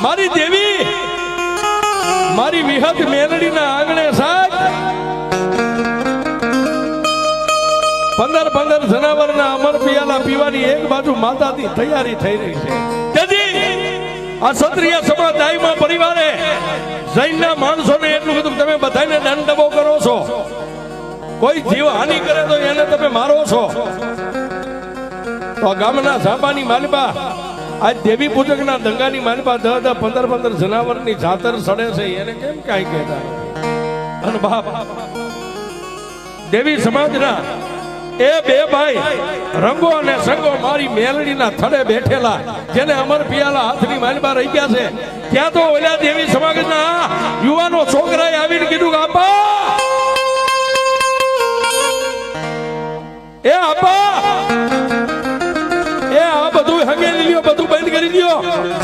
મારી દેવી મારી વિહત મેલડીના આંગણે સાહેબ 15 જનાવરના અમર પિયાલા પીવાની એક બાજુ માતાની તૈયારી થઈ રહી છે. તેથી આ ક્ષત્રિય સમાજ દાઈમાં પરિવારે જૈનના માણસોને એટલું કીધું તમે બધાને દંડબો કરો છો, કોઈ જીવ હાનિ કરે તો એને તમે મારો છો. તો ગામના ઝાપાની માલિપા આજ દેવી પૂજકના દંગાની માલિપા 10-15 જનાવરની જાતર સડે છે, એને કેમ કાંઈ કહેતા? અને બાપ દેવી સમાજના એ બે ભાઈ રંગો અને સંગો મારી મેલડીના થડે બેઠેલા, જેને અમર પિયાલા હાથની માલિપા રહી ગયા છે, ત્યાં તો ઓલા દેવી સમાજના યુવાનો છોકરાએ આવીને કીધું કે આપા એ આપા એ આ બધું હંગેલી લ્યો, બધું બંધ કરી દો.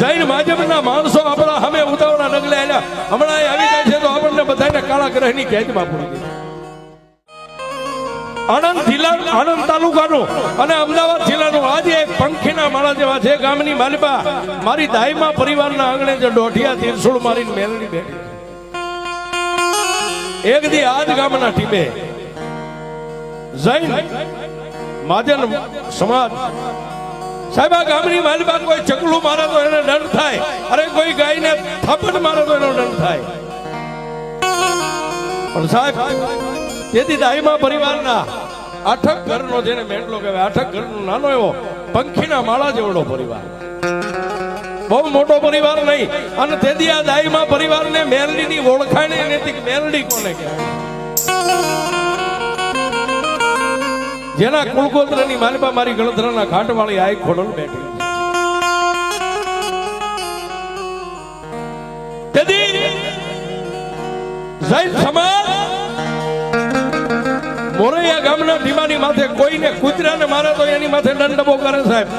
જૈન માધ્યમના માણસો આપણા સામે ઉતાવળા નગલે આવ્યા, હમણાં આવી જાય છે તો આપણને બધાને કાળા ગ્રહની કેદમાં પૂરી દીધી. આણંદ જિલ્લા આણંદ તાલુકાનું અને અમદાવાદ જિલ્લાનું આજે એક પંખીના માળા જેવા છે ગામની માલિપા મારી દાઈમાં પરિવારના આંગણે જે દોઢિયા તીરસુળ મારીને મેલડી બેઠી. એક દી આજ ગામના ટીમે જૈન મહાજન સમાજ સાહેબ આ ગામની માલિપા કોઈ ચકલું મારે તો એને દંડ થાય, અરે કોઈ ગાયને થાપડ મારે તો એનો દંડ થાય. પણ સાહેબ તેથી દાઈમાં પરિવારના 8 ઘરનો જેને મેંડલો કહેવાય, 8 ઘરનો નાનો એવો પંખીના માળા જેવડો પરિવાર, બહુ મોટો પરિવાર નહીં. અને તેથી આ દાઈમાં પરિવારને મેલડીની ઓળખાણ નથી કે મેલડી કોને કહેવાય. જેના કુળગોત્રની માલિપા મારી ગણધરાના ઘાટવાળી આય ખોડલ બેઠી. તેથી જૈન સમાજ મોરૈયા ગામના ઢીમાની માથે કોઈને કૂતરાને મારે તો એની માથે દંડબો કરે સાહેબ.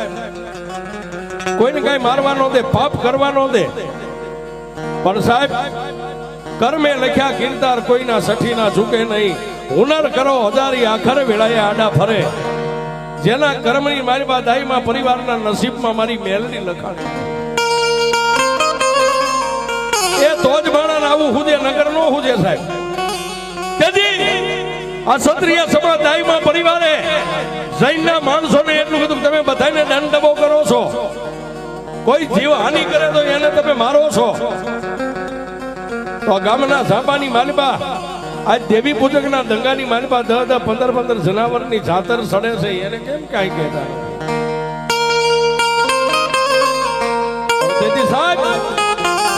કોઈને કઈ મારવા ન દે, પાપ કરવા ન દે. પણ સાહેબ કર્મે લખ્યા કીર્તાર કોઈના સઠીના ઝૂકે નહીં. હુનર કરો હજારી આખરે વેળાએ આડા ફરે. જેના કર્મની મારી બા દાઈમાં પરિવારના નસીબમાં મારી મેલડી લખાણી એ તો જ માણસ આવું હુજે, નગર નો હુજે સાહેબ. તેથી આ ક્ષત્રિય સમાજ દાઈમાં પરિવારે જૈનના માણસોને એટલું કીધું તમે બધાને દંડબો કરો છો, કોઈ જીવ હાનિ કરે તો એને તમે મારો છો. તો ગામના ઝાપાની માલિપા આજ દેવી પૂજકના દંગાની માલિપા 10-15 જનાવરની જાતર સડે છે, એને કેમ કાંઈ કહેતા? તેથી સાહેબ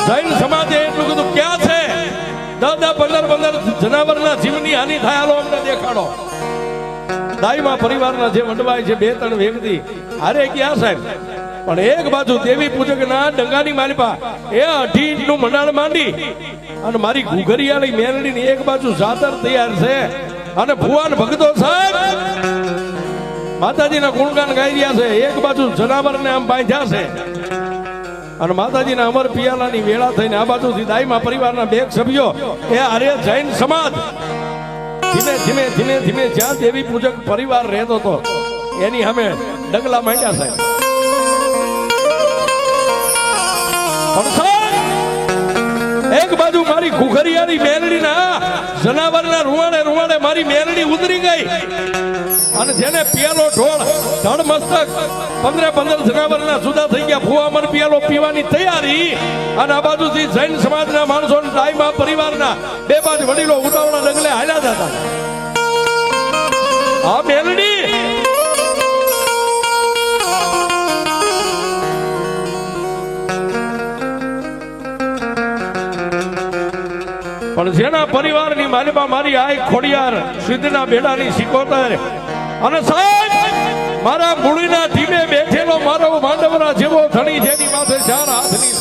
જૈન સમાજે એટલું કીધું ક્યાં છે 10-15 જનાવરના જીવની હાનિ થાય, હાલો અમને દેખાડો. દાઈમાં પરિવારના જે વડવાય છે 2-3 વ્યક્તિ અરે ક્યાં સાહેબ? પણ એક બાજુ દેવી પૂજકના દંગાની માલિપા એ 18 ઇંચનું મંડાણ માંડી અને મારી ઘુઘરિયાળી મેલડીની એક બાજુ જાતર તૈયાર છે. અને ભુવાન ભક્તો સાહેબ માતાજીના ગુણગાન ગાઈ રહ્યા છે, એક બાજુ જનાવરને આમ બાંધ્યા છે અને માતાજીના અમર પિયાલાની વેળા થઈને આ બાજુથી દાઈમાં પરિવારના 2 સભ્યો એ અરે જૈન સમાજ ધીમે જ્યાં દેવી પૂજક પરિવાર રહેતો હતો એની સામે ડગલા માંડ્યા સાહેબ. એક બાજુ મારી ઘુઘરિયાની મેલડીના જનાવરના રૂવાડે મારી મેલડી ઉતરી ગઈ અને જેને પિયાલો ઢોળ ધડ મસ્તક 15 જનાવરના જુદા થઈ ગયા. ભૂવા અમર પિયાલો પીવાની તૈયારી અને આ બાજુથી જૈન સમાજના માણસો દાઈમાં પરિવારના 2 બાજુ વડીલો ઉતાવળા ડગલે હાલ્યા જતા. આ મેલડી પણ જેના પરિવારની માલિપા મારી આય ખોડિયાર સિદ્ધના બેડાની સિકોતર અને સાહેબ મારા મૂળીના ઢીમે બેઠેલો મારો માંડવના જેવો ધણી જેની માથે 4 હાથની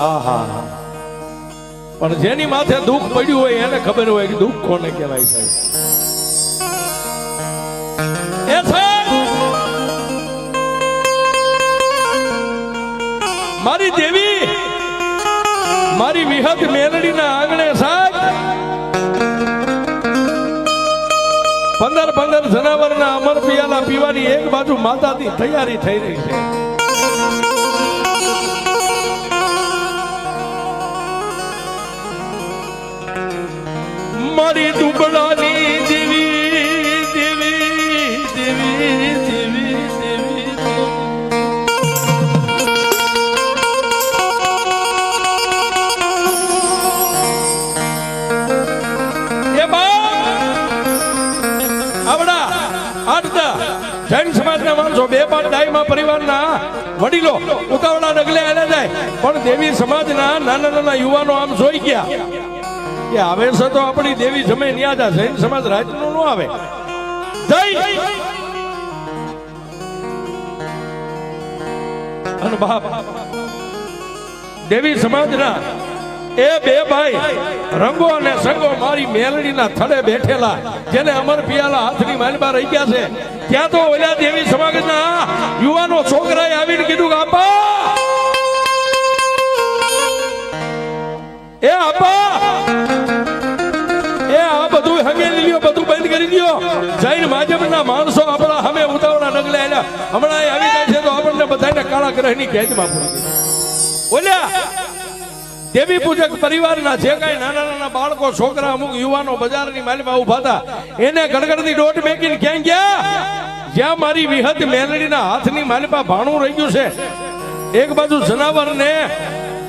આહા. પણ જેની માથે દુઃખ પડ્યું હોય એને ખબર હોય કે દુઃખ કોને કહેવાય છે. એ મારી દેવી મારી વિહત મેલડીના આંગણે સાહેબ 15 જનાવરના અમર પિયાલા પીવાની એક બાજુ માતાની તૈયારી થઈ રહી છે. મારી દુબળાની દેવી દેવી દેવી દેવી દેવી એ બાપ આવડા આટલા જૈન સમાજના માણસો બે પાંચ ડાયમાં પરિવારના વડીલો ઉતાવળા ડગલે આલે જાય, પણ દેવી સમાજના નાના નાના યુવાનો આમ જોઈ ગયા કે આવે છે તો આપણી દેવી જમે ન્યા જૈન સમાજ રાજનું ન આવે. જય અને બાપ દેવી સમાજના એ બે ભાઈ રંગો અને સંગો મારી મેલડીના થડે બેઠેલા, જેને અમર પિયાલા હાથની માલબા રહી ગયા છે, ત્યાં તો ઓલા દેવી સમાજના યુવાનો છોકરાએ આવીને કીધું કે આપા એ આપા એ આ બધું હંગેલી લ્યો, બધું બંધ કરી દો. જૈન માધ્યમના માણસો આપણા સામે ઉતાવળા ડગલે આલ્યા, હમણાં આવી જાય છે તો આપણને બધાને કાળા ગ્રહની કેદમાં પૂરી ઓલ્યા દેવી પૂજક પરિવારના જે કાંઈ નાના નાના બાળકો છોકરા અમુક યુવાનો બજારની માલમાં ઉભા હતા, એને ગડગડતી દોટ મેકીને ક્યાં ગયા? જ્યાં મારી વિહત મેલડીના હાથની માલમાં ભાણું રહી ગયું છે, એક બાજુ જનાવરને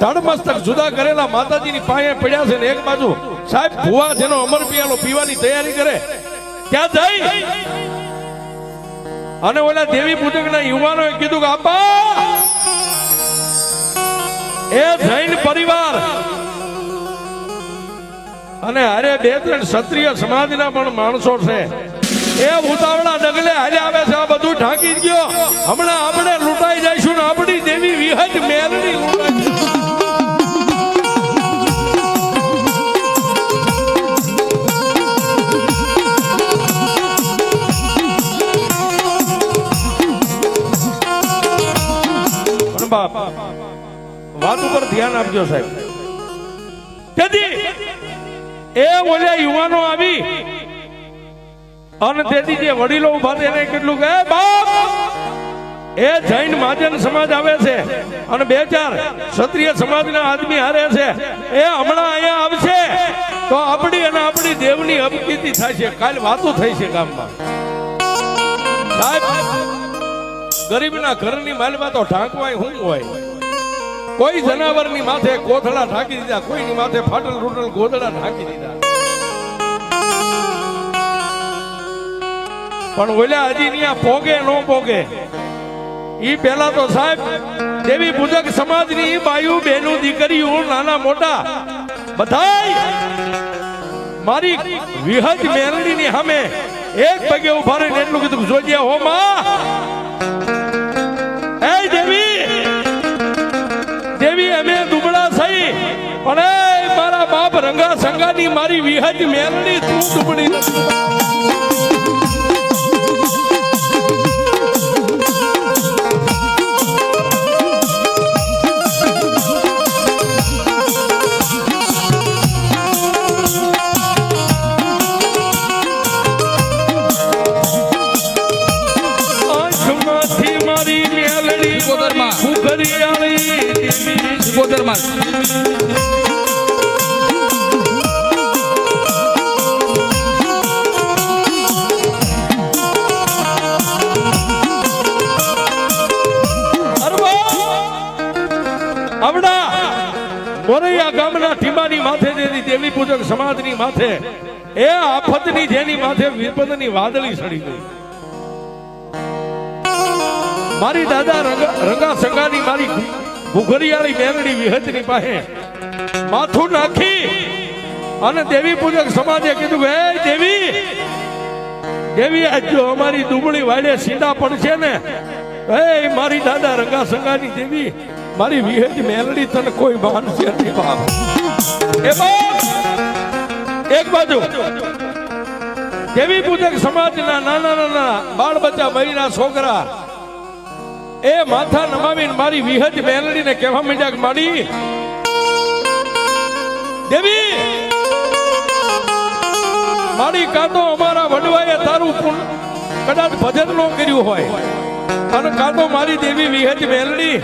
ધડમસ્તક જુદા કરેલા માતાજીની પાસે પડ્યા છે, ને એક બાજુ સાહેબ ભુવા જેનો અમર પિયાલો પીવાની તૈયારી કરે, ત્યાં જઈ અને ઓલા દેવી પૂજકના યુવાનોએ કીધું કે આપા એ જૈન પરિવાર અને અરે બે ત્રણ ક્ષત્રિય સમાજના પણ માણસો છે, એ ઉતાવળા ડગલે હાલે આવે છે, આ બધું ઢાંકી ગયો, હમણાં આપણે લૂંટાઈ જઈશું ને આપણી દેવી વિહત મેલડી લૂંટાઈ. બાપ વાત ઉપર ધ્યાન આપજો સાહેબ. તેથી એ ઓલા યુવાનો આવી અને તેથી જે વડીલો ઉભા છે એને કેટલું કે બાપ એ જૈન મહાજન સમાજ આવે છે અને બે ચાર ક્ષત્રિય સમાજના આદમી હારે છે, એ હમણાં અહીંયા આવશે તો આપણી અને આપણી દેવની અપકીર્તિ થાય છે, કાલ વાતો થઈ છે ગામમાં. સાહેબ ગરીબના ઘરની માલમાં તો ઢાંકવાય શું હોય? કોઈ જનાવરની માથે કોથળા ઢાંકી દીધા, કોઈની માથે ફાટલ રૂટલ ગોદડા ઢાંકી દીધા, પણ ઓલા હજી ત્યાં પોગે ન પોગે ઈ પેલા તો સાહેબ દેવી પૂજક સમાજની બાયુ બેનું દીકરીઓ નાના મોટા બધાય મારી વિહજ મેલડીની સામે એક પગે ઉભા રહીને એટલું કીધું જોજે હો માં, એ દેવી દેવી અમે દુબળા થઈ, પણ એ મારા બાપ રંગા સંગાની મારી વિહજ મેલડી તું દુબળી નથી. મોરૈયા ગામના ટીમાની માથે જેની દેવી પૂજક સમાજની માથે એ આફતની જેની માથે વિપદની વાદળી સડી ગઈ, મારી દાદા રંગા સંગાની મારી ભૂખરિયાળી મેલડી વિહતની પાસે માથું નાખી અને દેવી પૂજક સમાજે કીધું કે હે દેવી દેવી આજ જો અમારી દુબળી વાડે સીધા પડશે ને, હે મારી દાદા રંગા સંગાની દેવી મારી વિહજ મેલડી તને કોઈ માનશે નહીં બાપ. એ બાપ એક બાજુ દેવી પૂજક સમાજના નાના નાના બાળ બચ્ચા બૈરા છોકરા એ માથા નમાવીને મારી વિહજ મેલડીને કહેવા માંડ્યા કે માડી દેવી મારી કાં તો અમારા વડવાએ તારું કદાચ ભજન ન કર્યું હોય અને કાં તો મારી દેવી વિહજ મેલડી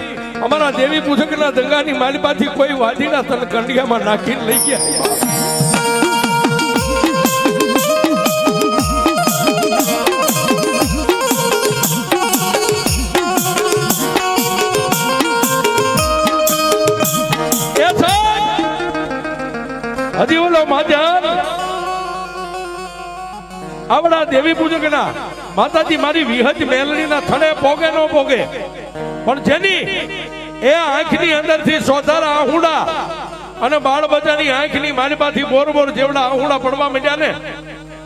અમારા દેવી પૂજકના દંગાની માલિપાથી કોઈ વાજીના તન કંડિયામાં નાખીને લઈ ગયા. હજી ઓલો માધ્યાન આવડા દેવી પૂજકના માતાજી મારી વિહજ મેલડીના થડે પોગે ન પોગે પણ જેની એ આંખની અંદરથી સોધારા આહુડા અને બાળ બચ્ચાની આંખની માલિપાથી બોર બોર જેવડા આહુડા પડવા માંડ્યા ને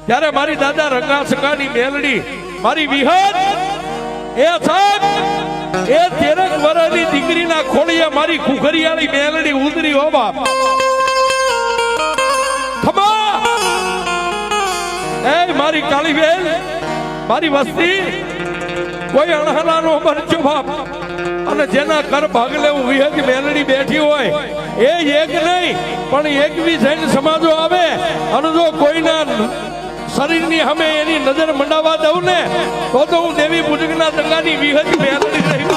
ત્યારે મારી દાદા રંગા સકાની મેલડી મારી વિહજ એ સાહેબ એ 13 વર્ષની દીકરીના ખોળીએ મારી ખુખરિયાળી મેલડી ઉતરી હો બાપ. એ મારી કાળી બેન મારી વસ્તી કોઈ અણહલાનો બનજો બાપ અને જેના કર ભાગલે હું વિહજ મેલડી બેઠી હોય એ એક નહીં પણ એક બી જૈન સમાજો આવે અને જો કોઈના શરીરની સામે એની નજર મંડાવા દઉં ને તો હું દેવી પૂજકના દંગાની વિહજ મેલડી રહી.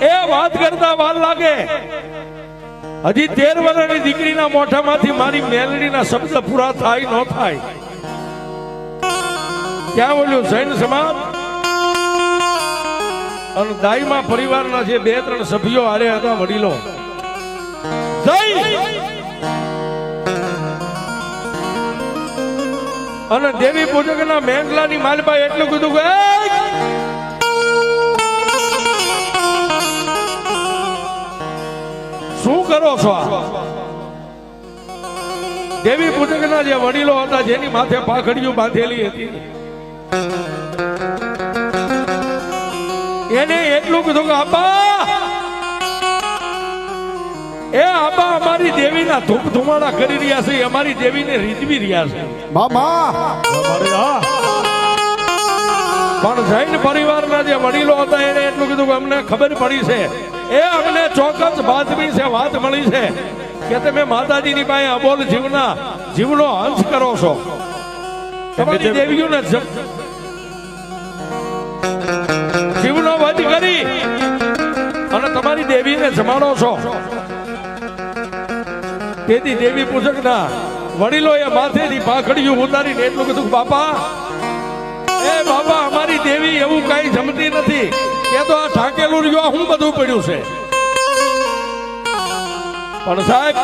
એ વાત કરતા વાર લાગે હજી 13 વર્ષની દીકરીના મોઢામાંથી મારી મેલડીના શબ્દ પૂરા થાય ન થાય ક્યાં બોલ્યું જૈન સમાજ અને દાઈમાં પરિવારના જે 2-3 સભ્યો હારે હતા વડીલો અને દેવી પૂજકના મેંગલાની માલબા એટલું કીધું કે શું કરો છો? દેવી પૂજકના જે વડીલો હતા જેની માથે પાઘડીયું બાંધેલી હતી એને એટલું કીધું કે આબા અમારી દેવીના ધૂપ ધુમાડા કરી રહ્યા છે, અમારી દેવીને રીઝવી રહ્યા છે પણ જૈન પરિવારના જે વડીલો હતા એને એટલું કીધું કે અમને ખબર પડી છે, એ અમને ચોક્કસ બાતમી છે, વાત મળી છે કે તમે માતાજીની પાસે અબોલ જીવનો અંશ કરો છો, તમારી દેવીઓને જીવનો વધ કરી અને તમારી દેવીને જમાડો છો. તેથી દેવી પૂજકના વડીલોએ માથેથી પાઘડીયું ઉતારીને એટલું કીધું બાપા અમારી દેવી એવું કઈ જમતી નથી કે તો આ ઠાકેલું રહ્યો હું બધું પડ્યું છે. પણ સાહેબ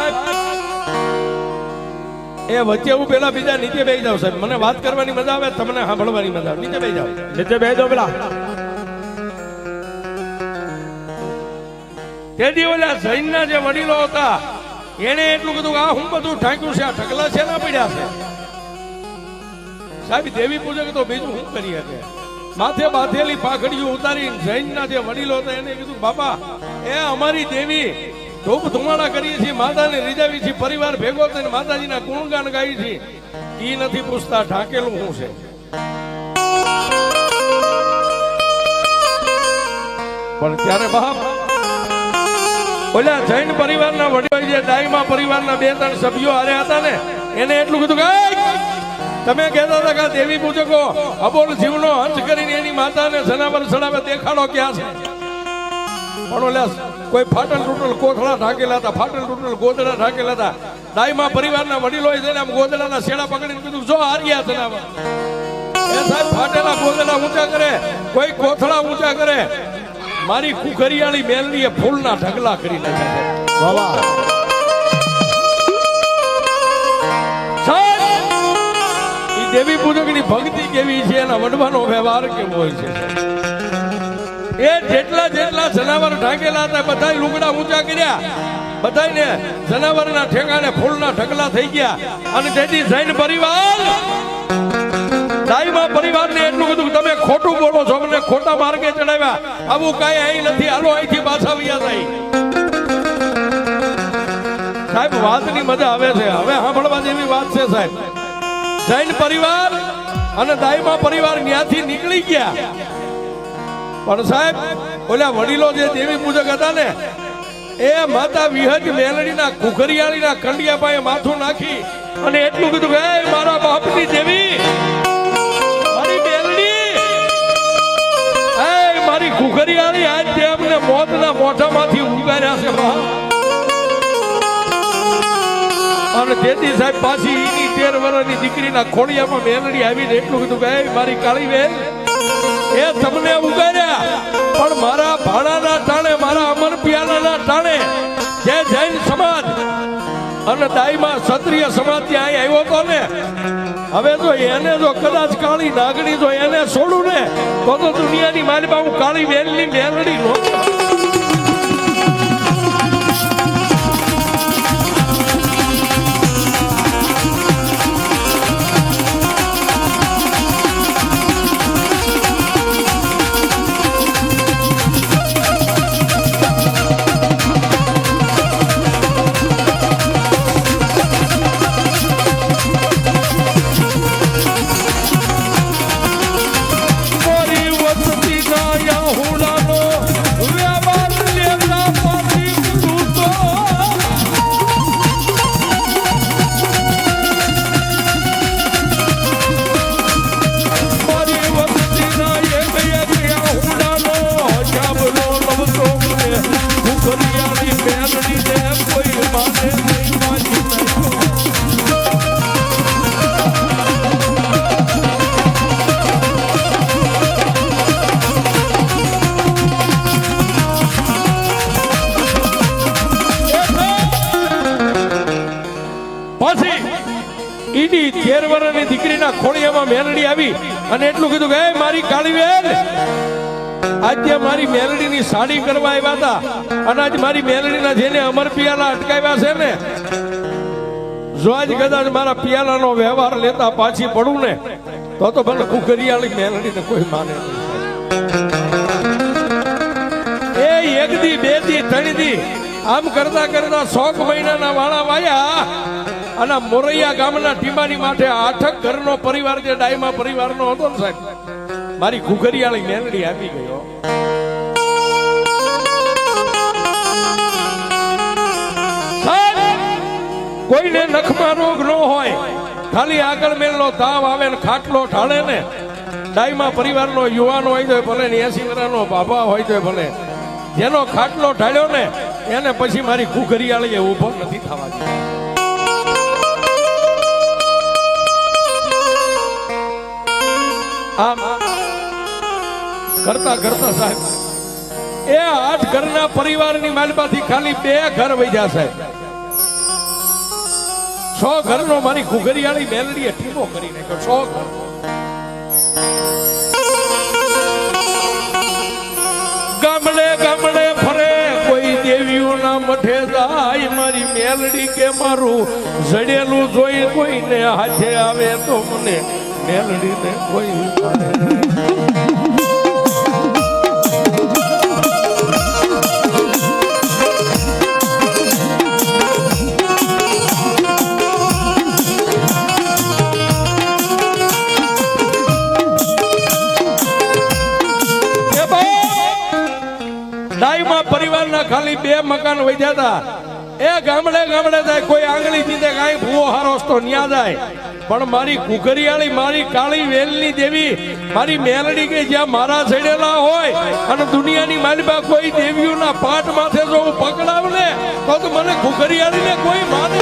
એ વચ્ચે હું પેલા બીજા નીચે બેસી જાવ સાહેબ, મને વાત કરવાની મજા આવે, તમને સાંભળવાની મજા આવે. નીચે બેસી જાવ, નીચે બેસી જાવ પેલા. તેથી ઓલા જૈનના જે વડીલો હતા એને એટલું કીધું આ હું બધું ઠાક્યું છે, આ ઢગલા છે ના પડ્યા છે. સાહેબ દેવી પૂજક તો બીજું શું કરી શકે, માથે બાંધેલી પાઘડીયું ઉતારી જૈનના જે વડીલો હતા એને કીધું બાપા એ અમારી દેવી ધૂપ ધુમાડા કરીએ છીએ, માતાને રીઝાવી છીએ, પરિવાર ભેગો થઈને માતાજીના ગુણગાન ગાઈ છીએ, ઈ નથી પૂછતા ઢાકેલું શું છે. પણ ત્યારે બાપ ઓલા જૈન પરિવારના વડીલો જે ડાઈમા પરિવારના 2-3 સભ્યો હારે હતા ને એને એટલું કીધું કે તમે કહેતા હતા કે દેવી પૂજકો અબોલ જીવનો હંસ કરીને એની માતાને જનાવર ચડાવે દેખાડો ક્યાં છે? પણ ઓલા કોઈ ફાટલ તૂટલ કોથળા ઢાકેલા હતા, ફાટલ તૂટલ ગોદડા ઢાકેલા હતા. ડાઈમા પરિવારના વડીલોએ જઈને આમ ગોદડાના શેડા પકડીને કીધું જો હાર્યા જનાવર. એ સાહેબ ફાટેલા ગોદડા ઊંચા કરે, કોઈ કોથળા ઊંચા કરે. મારી કુકરિયાળી મેલડીએ ફૂલના ઢગલા કરી નાખ્યા છે. દેવી પૂજકની ભક્તિ કેવી છે, એના વડવાનો વ્યવહાર કેવો હોય છે. એ જેટલા જનાવર ઢાંકેલા હતા બધા લુગડા ઊંચા કર્યા, બધાને જનાવરના ઠેકાણે ફૂલના ઢગલા થઈ ગયા. અને તેથી જૈન પરિવાર ડાઈમા પરિવારને એટલું કીધું તમે ખોટું બોલો છો, મને ખોટા માર્ગે ચડાવ્યા, આવું કાંઈ અહીં નથી, હાલો અહીંથી પાછા વયા જાય. સાહેબ વાતની મજા આવે છે, હવે સાંભળવા જેવી વાત છે સાહેબ. જૈન પરિવાર અને ડાઈમા પરિવાર ત્યાંથી નીકળી ગયા. પણ સાહેબ ઓલા વડીલો જે દેવી પૂજક હતા ને એ માતા વિહજ મેલડીના કુકરિયાળીના કંડિયા પાસે માથું નાખી અને એટલું કીધું કે મારા બાપની દેવી, મારી મેલડી, મારી કુકરિયાળી આજ તે અમને મોતના મોઢામાંથી ઉગાર્યા છે. અને તેથી સાહેબ પાછી એની 13 વર્ષની દીકરીના ખોડિયામાં મેલડી આવીને એટલું કીધું કે મારી કાળી બેન, એ તમને ઉગાર્યા પણ મારા ભાડાના ટાણે, મારા અમર પિયાલાના ટાણે જે જૈન સમાજ અને ડાઈમા ક્ષત્રિય સમાજ ત્યાં આવ્યો હતો ને, હવે જો એને જો કદાચ કાળી નાગણી જો એને છોડું ને તો દુનિયાની માલમાં હું કાળી બેનની મેલડી નો. ઈની 13 વર્ષની દીકરીના ખોડિયામાં મેલડી આવી અને એટલું કીધું કે મારી કાળી બેન, આજે મારી મેલડીની સાડી કરવા આવ્યા હતા અને આજ મારી મેલડીના જેને અમર પિયાલા અટકાવ્યા છે ને, જો આજ કદાચ મારા પિયાલાનો વ્યવહાર લેતા પાછી પડું ને તો ભલે કુકરિયાળી મેલડીને કોઈ માને નહીં. એ 1 દી 2 દી 3 દી આમ કરતા 100 મહિનાના વાળા વાયા અને મોરૈયા ગામના ટીમાની માટે 8 ઘરનો પરિવાર જે ડાઈમા પરિવારનો હતો ને સાહેબ, મારી ઘુઘરિયાળી મેલડી આવી ગયો. કોઈને નખમાં રોગ ન હોય, ખાલી આગળ મેલનો તાવ આવે ને ખાટલો ઢાળે ને, ડાઈમા પરિવારનો યુવાન હોય તો ભલે 80 વર્ષનો બાબા હોય તો ભલે, જેનો ખાટલો ઢાળ્યો ને એને પછી મારી ઘુઘરિયાળીએ ઊભો નથી થવા દીધો. આમ કરતા કરતા સાહેબ એ 8 ઘરના પરિવારની માલમાંથી ખાલી 2 ઘર વૈજા સાહેબ. 100 ઘરનો મારી ઘુઘરિયાળી મેલડીએ ટીમો કરી નાખ્યો. 100 ઘર. ગામડે ગામડે ફરે, કોઈ દેવીઓના મઠે જાય, મારી મેલડી કે મારું જડેલું જોઈ કોઈને હાથે આવે તો મને મેલડીને કોઈ પરિવારના ખાલી 2 મકાન વધ્યા હતા. એ ગામડે જાય કોઈ આંગળી જીતે કાંઈ ભૂવો હારોસતો ન્યા જાય. પણ મારી કુકરિયાળી મારી કાળી વેલની દેવી મારી મેલડી કે જ્યાં મારા ચડેલા હોય અને દુનિયાની માલિબા કોઈ દેવીઓના પાટ માથે જો હું પકડાવ ને તો મને કુકરિયાળીને કોઈ માને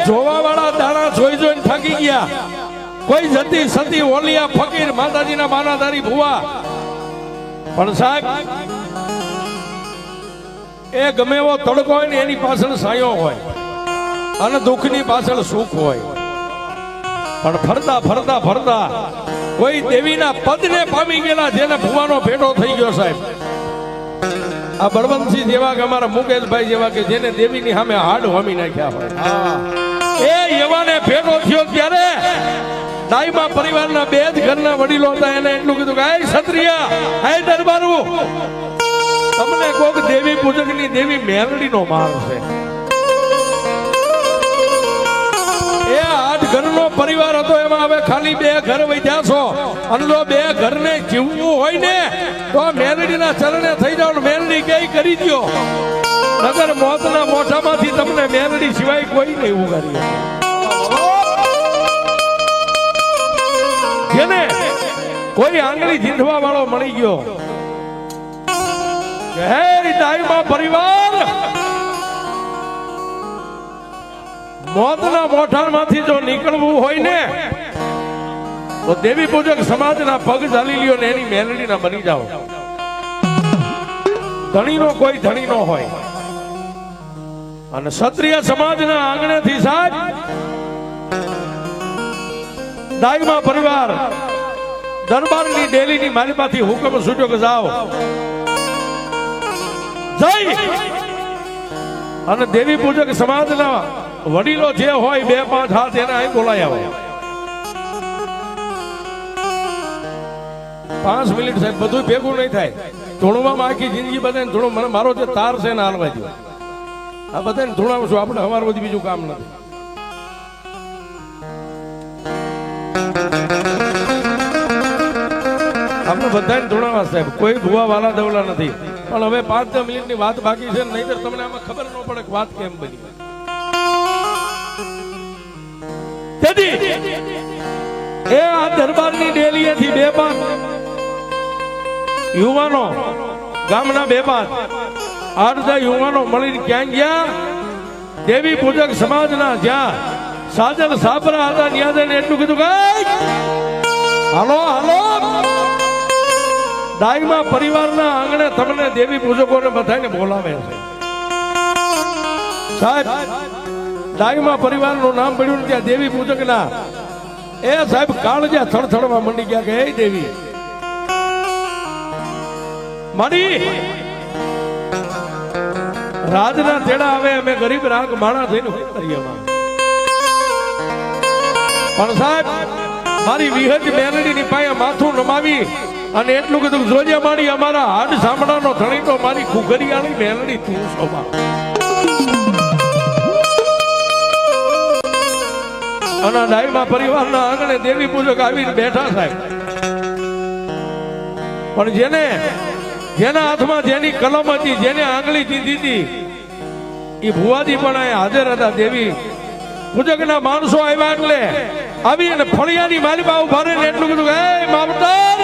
જોવા વાળા દાણા જોઈને થાકી ગયા. કોઈ જતી સતી ઓલિયા ફકીર માતાજીના માનાધારી ભુવા. પણ સાહેબ એ ગમે એવો તડકો હોય ને એની પાછળ સાયો હોય અને દુઃખની પાછળ સુખ હોય. પણ ફરતા કોઈ દેવીના પદને પામી ગયેલા જેને ભુવાનો ભેટો થઈ ગયો સાહેબ. આ બળવંતસિંહ જેવા કે અમારા મુકેશભાઈ જેવા કે જેને દેવીની સામે હાડ હોમી નાખ્યા હોય એ એવાને ભેટો થયો ત્યારે દાઈમા પરિવારના 2 જ ઘરના વડીલો હતા. એને એટલું કીધું કે એ ક્ષત્રિય એ દરબારુ તમને કોક દેવી પૂજકની દેવી મેલડીનો માર છે. એ 8 ઘરનો પરિવાર હતો એમાં હવે ખાલી 2 ઘર વધ્યા છો અને જો 2 ઘરને જીવવું હોય ને તો મેલડીના ચરણે થઈ જાવ. મેલડી કઈ કરી દો નગર મોતના મોઢામાંથી તમને મેલડી સિવાય કોઈ નહીં ઉગારી. જેને કોઈ આંગળી ચીંધવા વાળો મળી ગયો હે દાઈમા પરિવાર મોતના મોઢામાંથી જો નીકળવું હોય ને તો દેવી પૂજક સમાજના પગ ચાલી લ્યો ને એની મેલડીના બની જાઓ. ધણીનો કોઈ ધણી નો હોય અને ક્ષત્રિય સમાજના આંગણેથી સાહેબ દાઈમા પરિવાર દરબારની ડેલીની માલિપાથી હુકમ છૂટ્યો કે જાઓ જઈ અને દેવી પૂજક સમાજના વડીલો જે હોય 2-5 હાથ એને અહીં બોલાયા હોય. 5 મિનિટ સાહેબ બધું ભેગું નહીં થાય. ધૂણવામાં આખી જિંદગી બધાને ધૂણો મને મારો જે તાર છે ને હાલવા દો. આ બધાને ધૂણાવશું આપણે અમારું બધું બીજું કામ નથી. આપણે બધાને ધૂણાવા સાહેબ કોઈ ભુવા વાલા દવલા નથી. પણ હવે 5-10 મિનિટની વાત બાકી છે નહીતર તમને આમાં ખબર ન પડે કે વાત કેમ બની. એ આ દરબારની ડેલીએથી 2-5 યુવાનો ગામના 2-5 8 યુવાનો મળીને ક્યાં ગયા દેવી પૂજક સમાજના જ્યાં સાજલ સાબરા હતા ત્યાં જઈને એટલું કીધું કે હાલો દાઈમા પરિવારના આંગણે તમને દેવી પૂજકોને બધાને બોલાવે છે. સાહેબ દાઈમા પરિવારનું નામ પડ્યું ત્યાં દેવી પૂજકના એ સાહેબ કાળજા થડથડવા મંડી ગયા કે હે દેવી મારી રાજના તેડા આવે અમે ગરીબ રાગ માણા થઈને શું કરીએ. પણ સાહેબ મારી વિહજ મેલડીની પાસે માથું નમાવી અને એટલું કીધું જોજે મારી અમારા હાડ સાંભળાનો ધણી તો મારી કુકરિયાળી મેલડી તું શોભા. અને દાઈમા પરિવારના આંગણે દેવી પૂજક આવીને બેઠા સાહેબ. પણ જેના હાથમાં જેની કલમ હતી જેને આંગળી દીધી હતી એ ભુવાજી પણ અહીંયા હાજર હતા. દેવી પૂજકના માણસો આવ્યા એટલે આવી અને ફળિયાની માલિકા ઉભા રહીને એટલું કીધું હે માવતર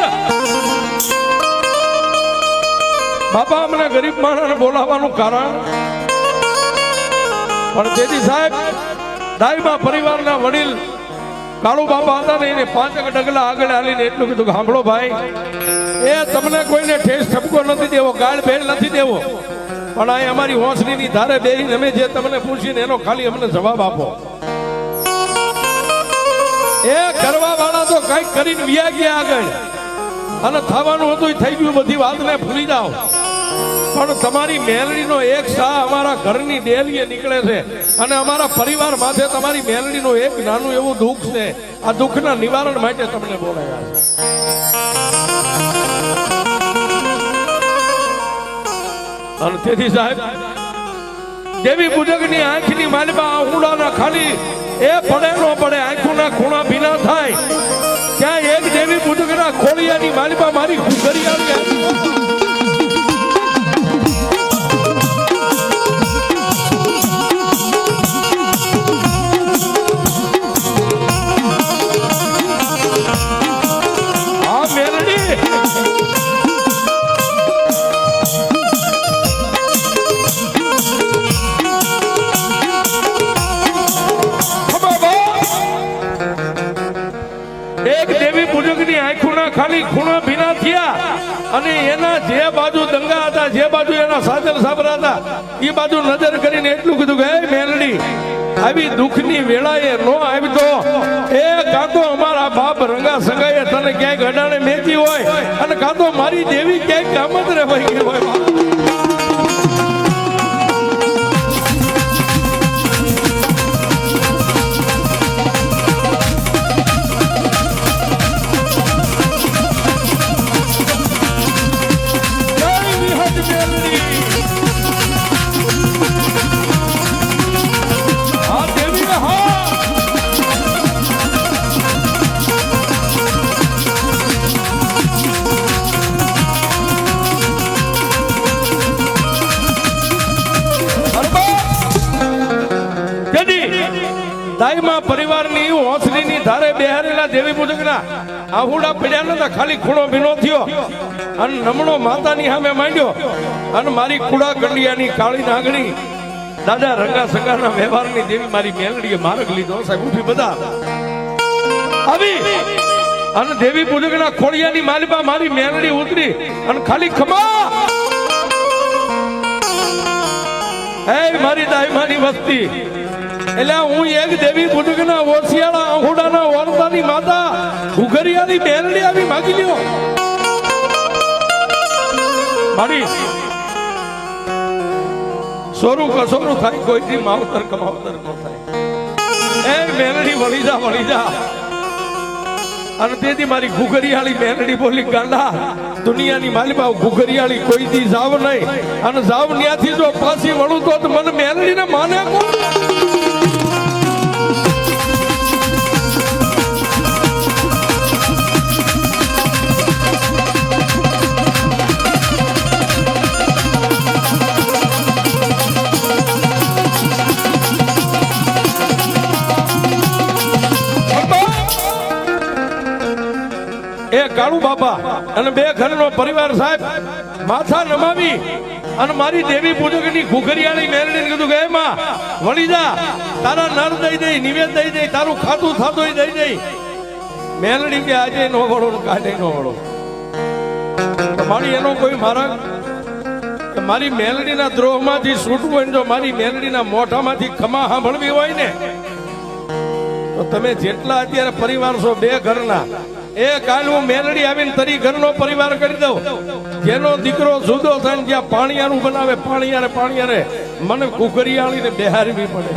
બાપા અમને ગરીબ માણસને બોલાવવાનું કારણ પણ તેથી સાહેબ દાઈમાં પરિવારના વડીલ કાળુ બાપા હતા ને એને 5 ડગલા આગળ હાલીને એટલું કીધું કે સાંભળો ભાઈ, એ તમને કોઈને ઠેસ ઠપકો નથી દેવો, ગાળ ભેળ નથી દેવો, પણ આ અમારી હોંસરીની ધારે બેહીને અમે જે તમને પૂછીને એનો ખાલી અમને જવાબ આપો. એ કરવા વાળા તો કઈક કરીને વ્યા ગયા આગળ, અને થવાનું હતું એ થઈ ગયું, બધી વાતને ભૂલી જાઓ. પણ તમારી મેલડીનો એક શાહ અમારા ઘરની ડેલીએ નીકળે છે, અને અમારા પરિવાર માથે તમારી મેલડીનું એક નાનું એવું દુઃખ છે. આ દુઃખના નિવારણ માટે તમને બોલાવ્યા છે. અને તેથી સાહેબ દેવી પૂજકની આંખની માલમાં આહુડાના ખાલી એ પડે નો પડે, આંખોના ખૂણા ભીના થાય ત્યાં એક દેવી પૂજકના ખોળિયાની માલમાં મારી ઘુઘરી આવી. ખાલી ખૂણા ભીના થયા, અને એના જે બાજુ દંગા હતા, જે બાજુ એના સાજલ સાબરા હતા, એ બાજુ નજર કરીને એટલું કીધું કે હે મેલડી, આવી દુઃખની વેળાએ નો આવી તો એ કાં તો અમારા બાપ રંગા સંગાએ તને ક્યાંક અડાણે મેચી હોય, અને કાં તો મારી દેવી ક્યાંક કામત રે વહી ગઈ હોય. દાઈમાં પરિવારની હોંસલીની ધારે બેહારેલા દેવી પૂજકના આહુડા પડ્યા નતા, ખાલી ખૂણો ભીનો થયો અને નમણો માતાની સામે માંડ્યો, અને મારી કુડા કંડિયાની કાળી નાગણી દાદા રંગા સંગાના વ્યવહારની દેવી મારી મેલડીએ માર્ગ લીધો. સાહેબ ઉઠી બધા આવી, અને દેવી પૂજકના ખોળિયાની માલિપા મારી મેલડી ઉતરી અને ખાલી ખમા હે મારી દાઈમાની વસ્તી. એટલે હું એક દેવી પૂજકના ઓસિયાળા આહુડાના ઓરતાની માતા ઘુઘરિયાની મેલડી આવી માગી લ્યો. મારી સોરું કસોરું થાય, કોઈથી માવતર કમાવતર ન થાય. એ મેલડી વળી જા. અને તેથી મારી ઘુઘરિયાળી મેલડી બોલી, ગાંડા દુનિયાની માલિપા ઘુઘરિયાળી કોઈ દી જાવ નહીં, અને જાવ ત્યાંથી જો પાછી વળું તો મને મેલડીને માને કોણ? કાળુ બાપા અને બે ઘરનો પરિવાર સાહેબ માથા નમાવી અને મારી દેવી પૂજકની ઘુઘરિયાળી મેલડીને કીધું કે માં વળી જા, તારા નર દઈ દઈ, નિવેદ દઈ દઈ, તારું ખાતું થાતું દઈ દઈ. મેલડી કે આજે નો વળો, કાલે નો વળો. મારી એનો કોઈ મારા મારી મેલડીના દ્રોહમાંથી છૂટવું હોય, જો મારી મેલડીના મોઢામાંથી ખમા સાંભળવી હોય ને, તો તમે જેટલા અત્યારે પરિવાર છો બે ઘરના, એ કાલ હું મેલડી આવીને તરી ઘરનો પરિવાર કરી દઉં. જેનો દીકરો જુદો થઈને જ્યાં પાણીયારું બનાવે, પાણીયારે મને ઘુઘરિયાળીને બેહારવી પડે,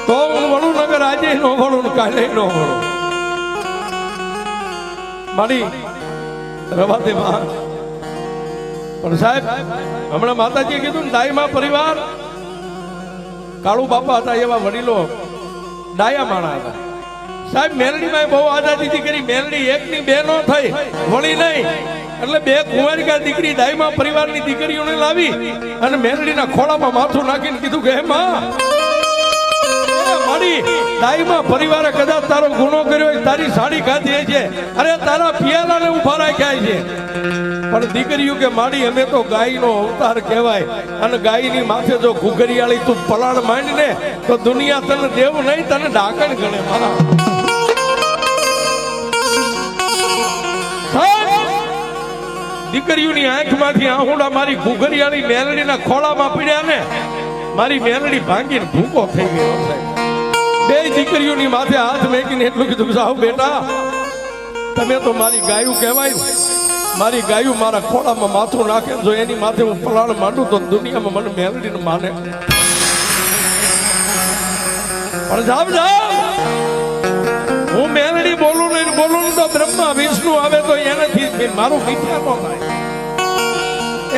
તો હું વળું, નગર આજે નો વળું, કાલે નો વળું. મારી રવા દે માં. પણ સાહેબ હમણાં માતાજીએ કીધું ને, દાઈમાં પરિવાર કાળુ બાપા હતા, એવા વડીલો ડાયા માણા હતા. સાહેબ મેલડીમાં બહુ આઝાદી કરી, મેલડી એકની બે નો થઈ, વળી નહીં, એટલે બે કુંવારિકા દીકરી દાઈમાં પરિવારની દીકરીઓને લાવી અને મેલડીના ખોળામાં માથું નાખીને કીધું કે હે માં, મારી દાઈમાં પરિવારે કદાચ તારો ગુનો કર્યો હોય, તારી સાડી ખાધી છે, અરે તારા પિયાલાને ઉભા રાખ્યા છે, પણ દીકરીઓ કે માડી અમે તો ગાયનો અવતાર કહેવાય અને ગાયની માથે જો ઘુઘરિયાળી તું પલાણ માંડ ને તો દુનિયા તને દેવ નહીં તને ડાકણ ગણે મારા દીકરીઓની આંખમાંથી આહુડા મારી ઘુઘરિયાળી મેલડીના ખોળામાં પડ્યા ને મારી મેલડી ભાંગીને ભૂકો થઈ ગયો સાહેબ બે દીકરીઓની માથે હાથ મેકીને એટલું કીધું જાઓ બેટા તમે તો મારી ગાયું કહેવાય મારી ગાયું મારા ખોળામાં માથું નાખે જો એની માથે હું પલાળ માંડું તો દુનિયામાં મને મેલડીને માને પણ જાવ હું મેલડી બોલું ને તો બ્રહ્મા વિષ્ણુ આવે તો એનાથી મારું મિથ્યા ન થાય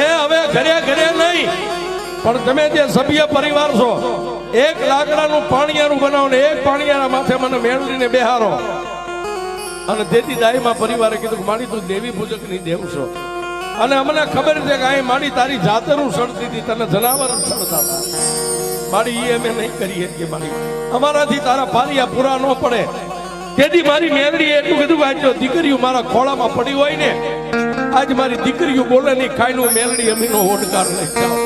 એ હવે ઘરે ઘરે નહીં પણ તમે જે સભ્ય પરિવાર છો એક લાકડાનું પાણીયારું બનાવો ને એક પાણીયારા માથે મને મેળવીને બેહારો અને દેતી દાઈમાં પરિવારે કીધું માડી તું દેવી પૂજક ની દેવ છો અને અમને ખબર છે કે અહીં માડી તારી જાતરું સડતી હતી તને જનાવર સડતા હતા માડી એ અમે નહીં કરીએ કે માડી અમારાથી તારા પારિયા પૂરા ન પડે તેથી મારી મેલડી એટલું કીધું આજ જો દીકરીઓ મારા ખોળામાં પડી હોય ને આજ મારી દીકરીઓ બોલે નહીં ખાઈનું મેલડી અમીનો ઓડકાર લઈ જાઓ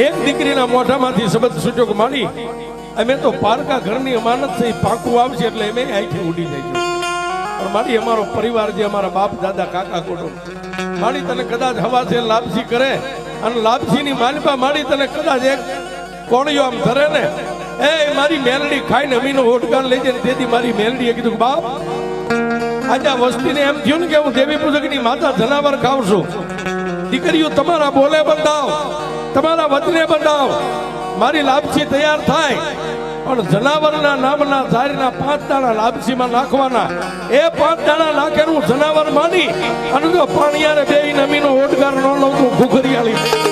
એક દીકરીના મોઢામાંથી શબ્દ છૂટ્યો કે માડી અમે તો પારકા ઘરની અમાનત થઈ પાકું આવશે એટલે અમે અહીંથી ઉડી જઈશું પણ માડી અમારો પરિવાર જે અમારા બાપ દાદા કાકા કુટુંબ માડી તને કદાચ હવા છે લાપસી કરે અને લાપસીની માલિપા માડી તને કદાચ એક કોણિયો આમ ધરે ને એ મારી મેલડી ખાઈને અમીનો ઓટકાર લઈ જાય તેથી મારી મેલડીએ કીધું બાપ આજે આ વસ્તીને એમ થયું ને કે હું દેવી પૂજકની માતા જનાવર ખાઉં છું દીકરીઓ તમારા બોલે બંધાવ તમારા વચને બંધાવ મારી લાપસી તૈયાર થાય પણ જનાવરના નામના ઝાડના 5 દાણા લાપસીમાં નાખવાના એ 5 દાણા નાખે હું જનાવર માની અને જો પાણીયારે બે નમીનો ઓડગાર ન લઉં તો ઘુઘરિયાળી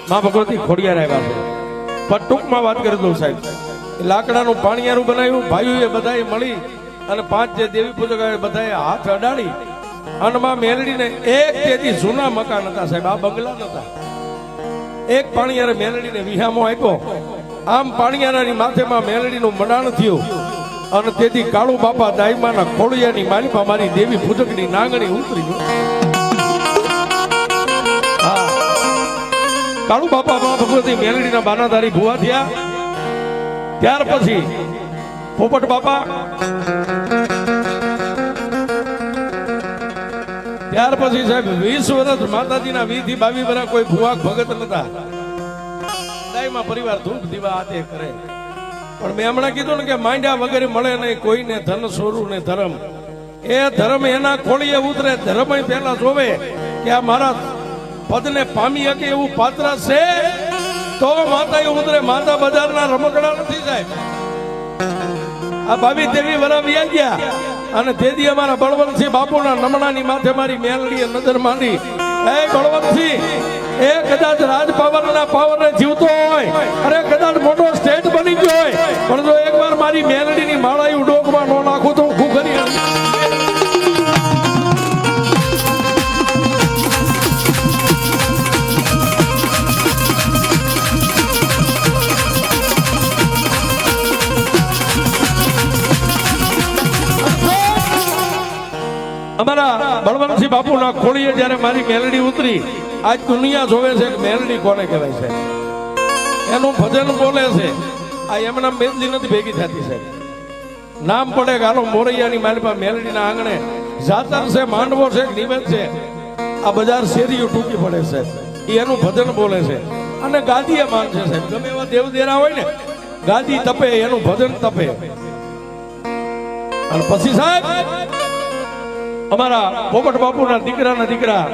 માં ભગવતી ખોડિયાર આવ્યા છે પણ ટૂંકમાં વાત કરી દઉં સાહેબ લાકડાનું પાણીયારું બનાવ્યું ભાઈઓએ બધાએ મળી અને 5 જે દેવી પૂજક આવે બધાએ હાથ અડાડી અને માં મેલડીને એક તેથી જૂના મકાન હતા સાહેબ આ બંગલા નતા એક પાણીયારે મેલડીને વિહામો આપ્યો આમ પાણીયારાની માથેમાં મેલડીનું મંડાણ થયું અને તેથી કાળુ બાપા દાઈમાના ખોડિયાની માલિપા મારી દેવી પૂજકની નાંગણી ઉતરી કાળુ બાપા ભગવતી મેલડીના બાનાધારી ભુવા થયા ત્યાર પછી પોપટ બાપા ત્યાર પછી સાહેબ 20 વર્ષ માતાજીના 20 થી 22 વર્ષ કોઈ ભુવા ભગત નતા દાઈમાં પરિવાર ધૂપ દીવા આતે કરે પણ મેં હમણાં કીધું ને કે માંડ્યા વગેરે મળે નહીં કોઈને ધન સોરું ને ધર્મ એ ધર્મ એના ખોળીએ ઉતરે ધર્મ પહેલા જોવે કે આ મારા પદને પામી શકે એવું પાત્ર છે તો માતા ઉતરે માતા બજારના રમકડા નથી સાહેબ આ 22 દેવી વરા વ્યા ગયા અને તેથી અમારા બળવંતસિંહ બાપુના નમણાની માથે મારી મેલડીએ નજર માંડી એ બળવંતસિંહ એ કદાચ રાજ પાવરના પાવરને જીવતો હોય અરે કદાચ મોટો સ્ટેટ બની ગયો હોય પણ જો એકવાર મારી મેલડીની માળાયું ડોકમાં ન નાખું તો હું ઘુઘરી અમારા બળવંતસિંહ બાપુના ખોળીએ જ્યારે મારી મેલડી ઉતરી આજ દુનિયા જોવે છે કે મેલડી કોને કહેવાય છે એનું ભજન બોલે છે આ એમના મેલડી નથી ભેગી થતી છે નામ પડે કે હાલો મોરૈયાની માલિપા મેલડીના આંગણે જાતર છે માંડવો છે નિવેદ છે આ બજાર શેરીઓ ટૂંકી પડે છે એનું ભજન બોલે છે અને ગાદીએ માનશે સાહેબ. ગમે એવા દેવ દેરા હોય ને, ગાદી તપે, એનું ભજન તપે. અને પછી સાહેબ અમારા પોપટ બાપુના દીકરાના દીકરા